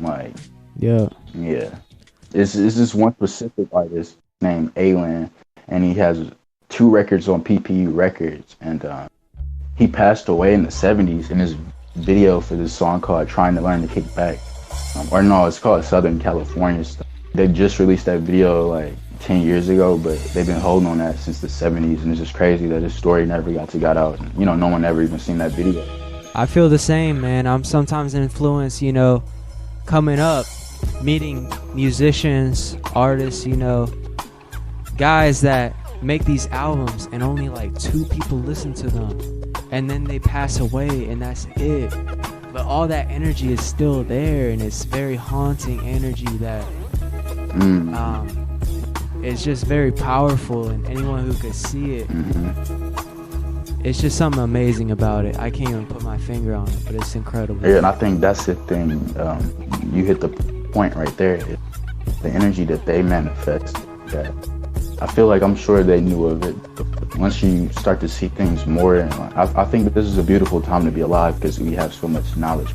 Like, yeah. It's this one specific artist named Alan, and he has 2 records on PPU Records, and he passed away in the 70s in his video for this song called Trying to Learn to Kick Back. Or no, it's called Southern California Stuff. They just released that video like 10 years ago, but they've been holding on that since the 70s, and it's just crazy that his story never got out. And, no one ever even seen that video.
I feel the same, man. I'm sometimes influenced, coming up, meeting musicians, artists, guys that make these albums and only like 2 people listen to them, and then they pass away and that's it. But all that energy is still there, and it's very haunting energy that it's just very powerful, and anyone who could see it, it's just something amazing about it. I can't even put my finger on it, but it's incredible.
Yeah, and I think that's the thing. You hit the point right there. The energy that they manifest. That I feel like I'm sure they knew of it. Once you start to see things more, and I think that this is a beautiful time to be alive because we have so much knowledge.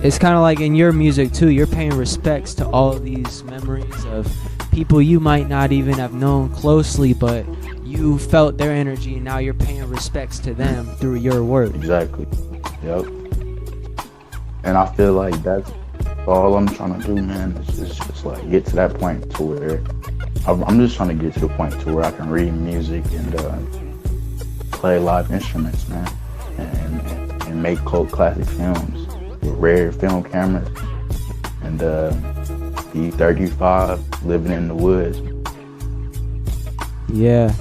It's kind of like in your music too. You're paying respects to all of these memories of people you might not even have known closely, but you felt their energy, and now you're paying respects to them through your work.
Exactly. Yep. And I feel like that's all I'm trying to do, man. Is just like get to that point to where I'm just trying to get to the point to where I can read music and play live instruments, man, and make cult classic films with rare film cameras and be 35, living in the woods.
Yeah.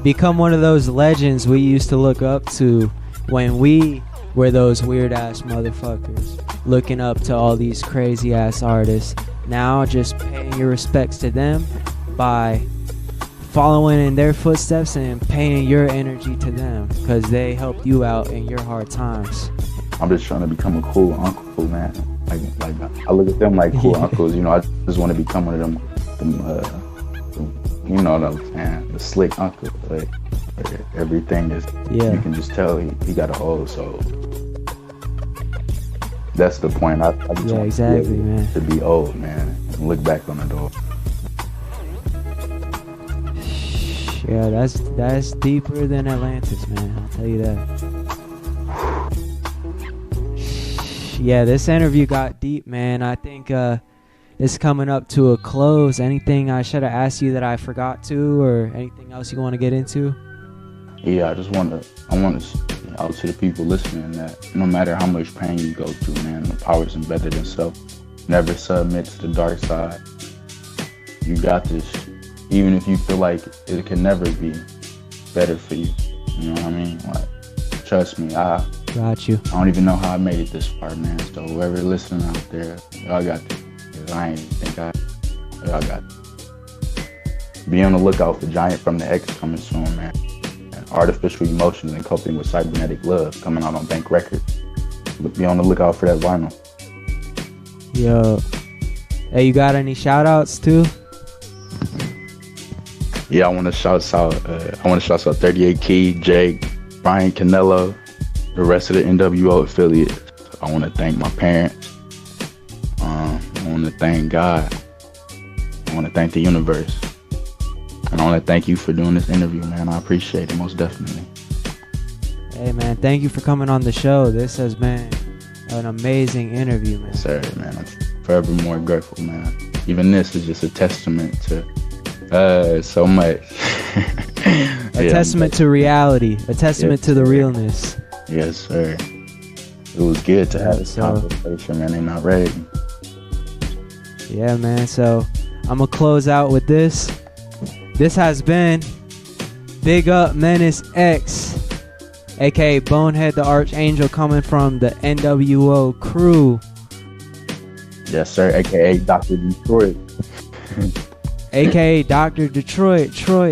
Become one of those legends we used to look up to when we were those weird ass motherfuckers looking up to all these crazy ass artists. Now just paying your respects to them by following in their footsteps and paying your energy to them because they helped you out in your hard times.
I'm just trying to become a cool uncle, man. Like I look at them like cool uncles, I just want to become one of them you know what I'm saying, the slick uncle. Like everything is,
Yeah.
you can just tell he got an old soul. That's the point. I just
Yeah,
want
exactly, man.
to be old, man, and look back on it all.
Yeah, that's deeper than Atlantis, man. I'll tell you that. Yeah, this interview got deep, man. I think it's coming up to a close. Anything I should have asked you that I forgot to, or anything else you want to get into?
Yeah, I want to out to the people listening that no matter how much pain you go through, man, the power's embedded in self. Never submit to the dark side. You got this. Even if you feel like it can never be better for you. You know what I mean? Like, trust me, I
Got you.
don't even know how I made it this far, man. So whoever listening out there, y'all got this. 'Cause I ain't think y'all got this. Be on the lookout for Giant from the X coming soon, man. And Artificial Emotions and Coping with Cybernetic Love coming out on Bank Records. But be on the lookout for that vinyl.
Yo. Hey, you got any shout outs too?
Yeah, I want to shout out 38 Key, Jake, Brian Canelo, the rest of the NWO affiliates. I want to thank my parents. I want to thank God. I want to thank the universe. And I want to thank you for doing this interview, man. I appreciate it, most definitely.
Hey, man, thank you for coming on the show. This has been an amazing interview, man.
Sir, man, I'm forever more grateful, man. Even this is just a testament to so much.
A testament to reality. A testament to the realness.
Yes, sir. It was good to have this conversation, man. They not ready.
Yeah, man. So I'm going to close out with this. This has been Big Up Menace X, aka Bonehead the Archangel, coming from the NWO crew.
Yes, sir. AKA Dr. Detroit.
aka Dr. Detroit, Troy.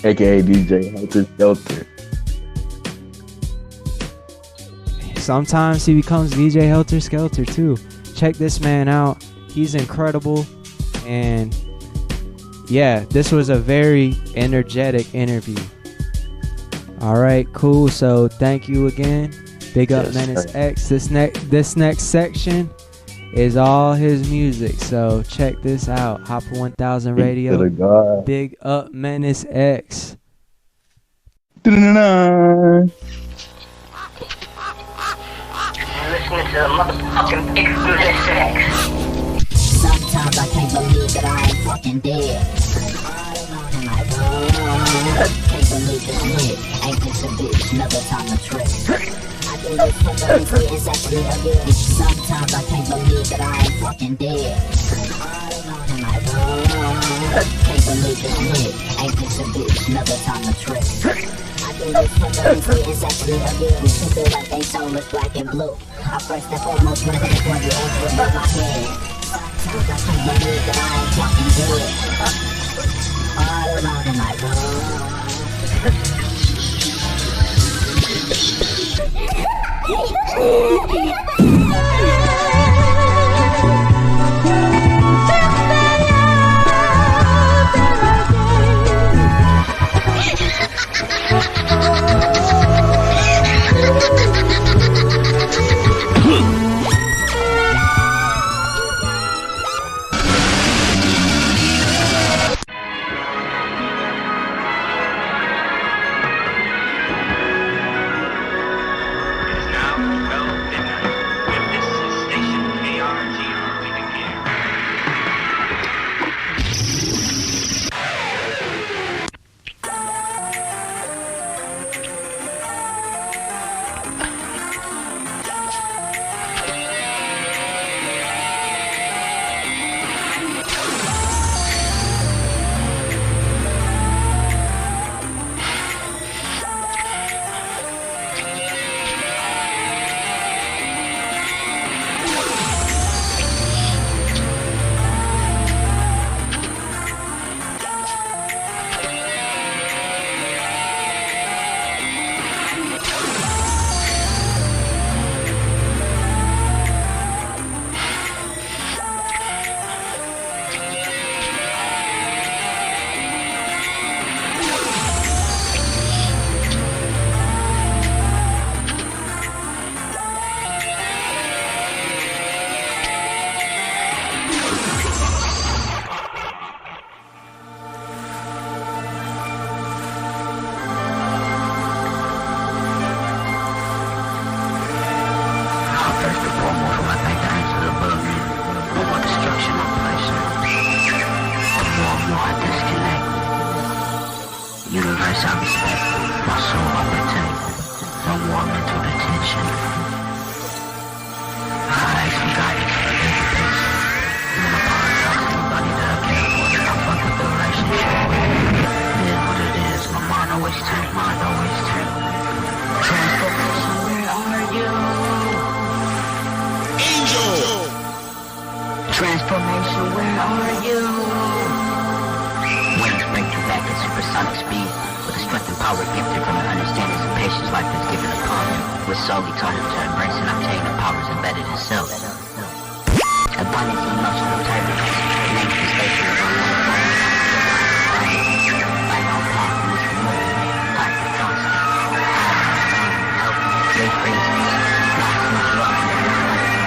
AKA DJ Helter Skelter.
Sometimes he becomes DJ Helter Skelter too. Check this man out. He's incredible. And yeah, this was a very energetic interview. Alright, cool. So thank you again. Big Up Menace X. This next section is all his music. So check this out. hopper1000 Radio. Big Up Menace X.
Listening to the motherfucking Big Menace X. Sometimes I can't believe that I ain't fucking dead. Can't believe this lit. Ain't this a bitch? Another time to trip. I do this for the it's actually a good. Sometimes I can't believe that I ain't fucking dead. Can't believe this lit. Ain't this a bitch? Another time to trip. I do this for the it's actually a good. We feel like they soulless, black and blue. I first and foremost wanna hit for the over above my head. Sometimes I can't believe that I ain't fucking dead. All around in my Transformation, where are you? Wings break through back at supersonic speed, with the strength and power gifted from the understanding of patience life that's given upon him. With soul he told him to embrace and obtain the powers embedded in self. Abundance and emotional turbulence, names the station of our one form. Right on path in which we move, heart to thoughts. Help, great phrases, lots of love,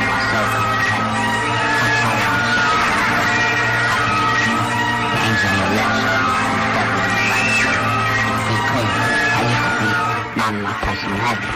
my soul comes to heaven. On your left, devil on your right. Be clear, I used to be not in my personal heaven.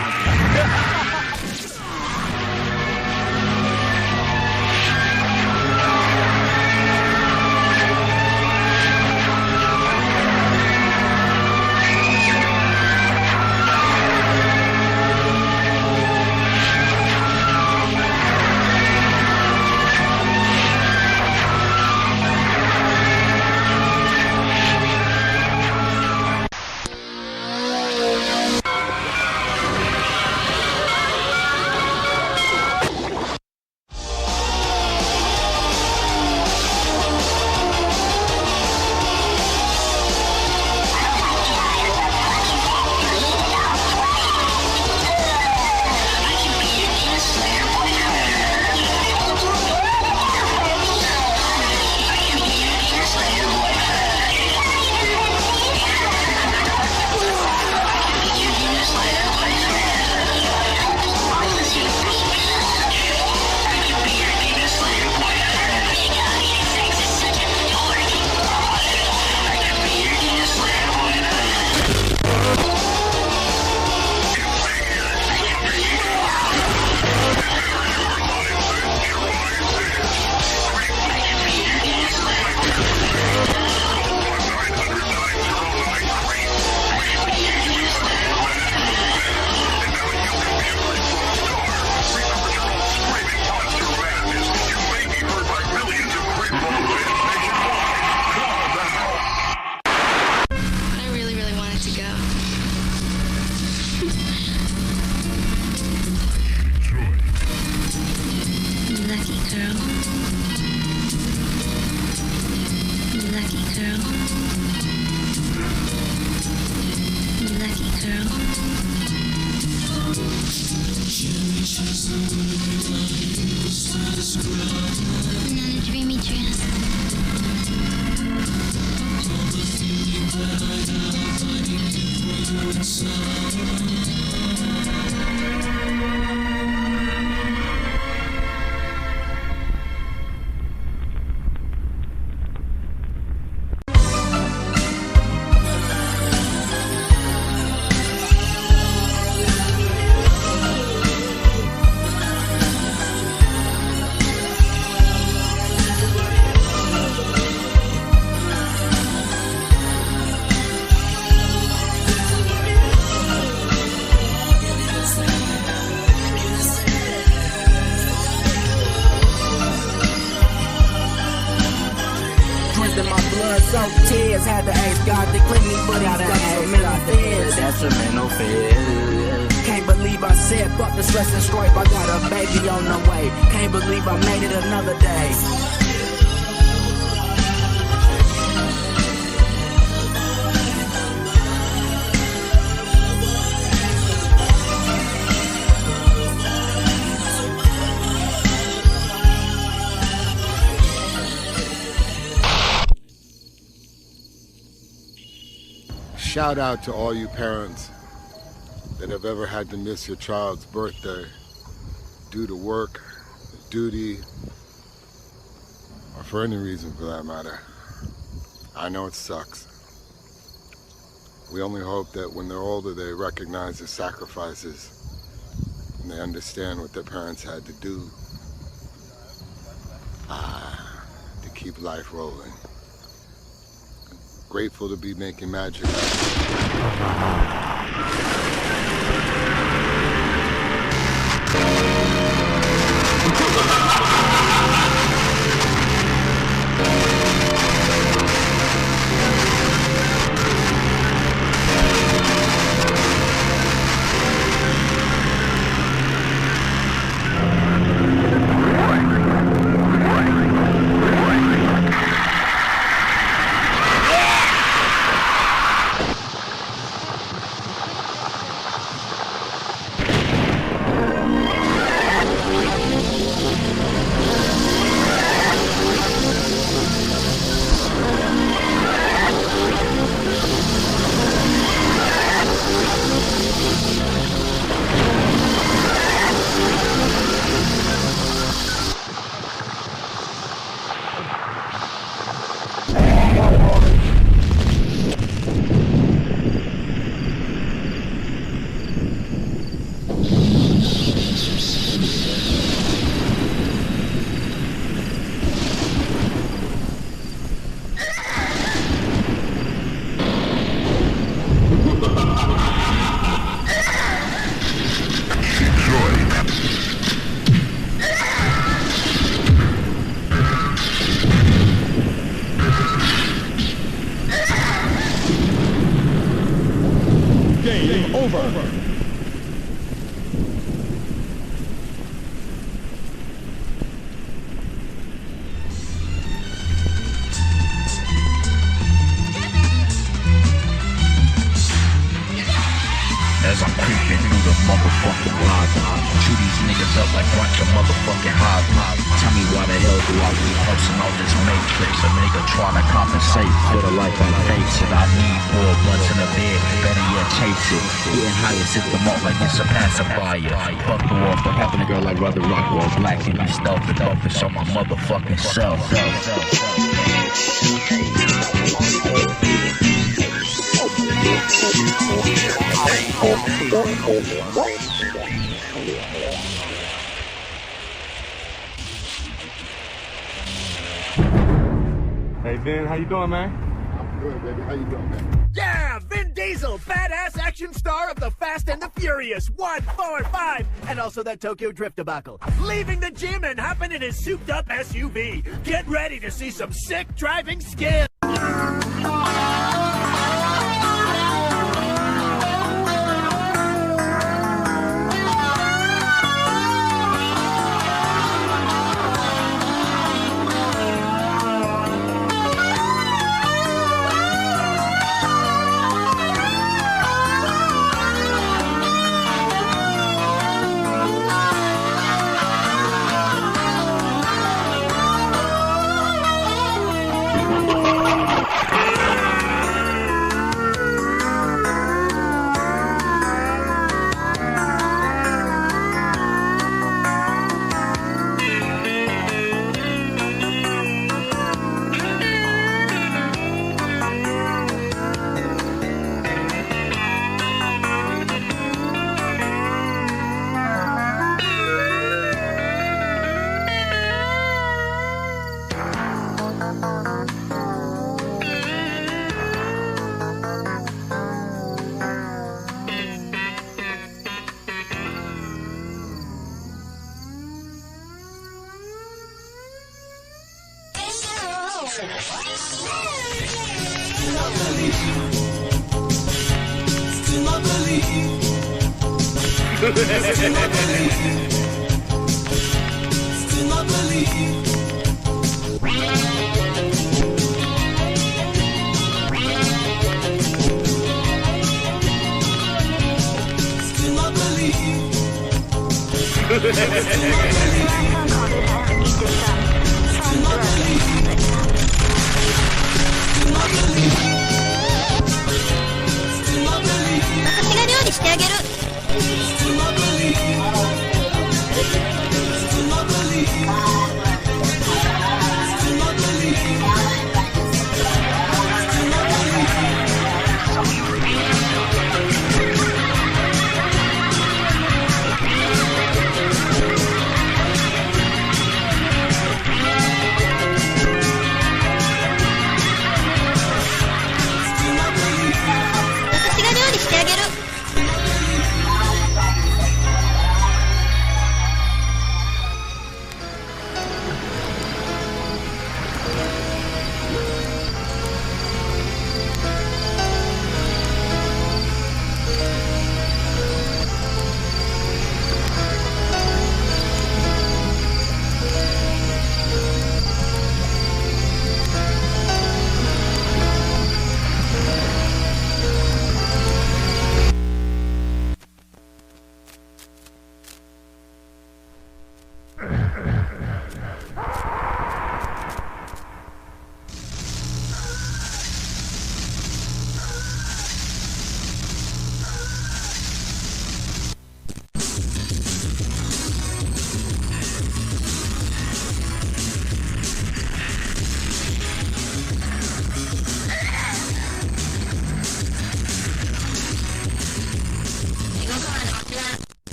Shout out to all you parents that have ever had to miss your child's birthday due to work, duty, or for any reason for that matter. I know it sucks. We only hope that when they're older they recognize the sacrifices and they understand what their parents had to do to keep life rolling. Grateful to be making magic.
As I'm creeping through the motherfucking block, chew these niggas up like bunch of motherfucking hot. Tell me why the hell do I rehearsing all this matrix? A nigga trying to compensate for the life I face. And I need more blunts in the bed, better yet chase it. Getting higher, sit them up like it's a pacifier. Fuck the world for having a girl like Brother Rockwell. Black and me stuff it up, it's on my motherfucking self.
Hey Ben, how you doing, man?
I'm good, baby. How you doing, man?
Yeah, Vin Diesel, badass action star of the Fast and the Furious, 1, 4, 5, and also that Tokyo Drift debacle. Leaving the gym and hopping in his souped-up SUV. Get ready to see some sick driving skills.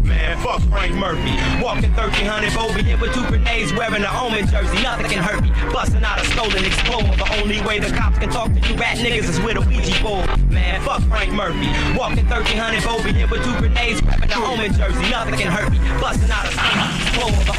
Man, fuck Frank Murphy. Walking 1300 Bobby with 2 grenades, wearing a Omen jersey. Nothing can hurt me. Busting out a stolen Explorer. The only way the cops can talk to you rat niggas is with a Ouija board. Man, fuck Frank Murphy. Walking 1300 Bobby with 2 grenades, wearing a Omen jersey. Nothing can hurt me. Busting out a stolen Explorer. Fuck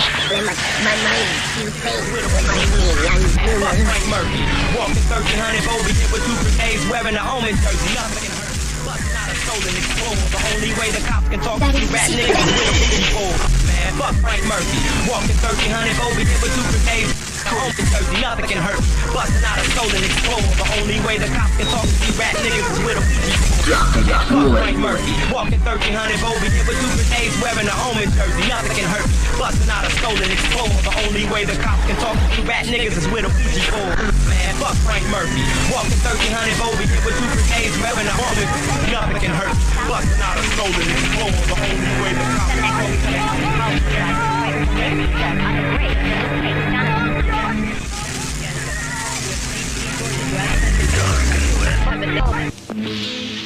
Frank Murphy. Walking 1300 Bobby with 2 grenades, wearing a Omen jersey. Nothing can hurt me. Busting out a stolen Explorer. The only way the cops can talk to you rat niggas is with a Ouija board. Man, fuck Frank Murphy. Walking 1300 Bobby with 2 grenades. Omen jersey, nothing can hurt me. Busting out a stolen Explorer. The only way the cops can talk to you rat niggas is with a Ouija board. Fuck Frank Murphy. Walking 1300 Bobby with 2 grenades, wearing a Omen jersey. Nothing can hurt me. Busting out a stolen Explorer. The only way the cops can talk to you rat niggas is with a Ouija board. Man, fuck Frank Murphy. Walking 1300 Bobby with 2 grenades, wearing a Omen jersey. Nothing can hurt me. Busting out a stolen Explorer. The only way the cops can talk to you rat niggas is with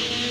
a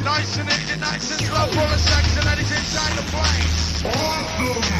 Nice and easy, nice and slow, full of sex, and ladies inside the place. Awesome.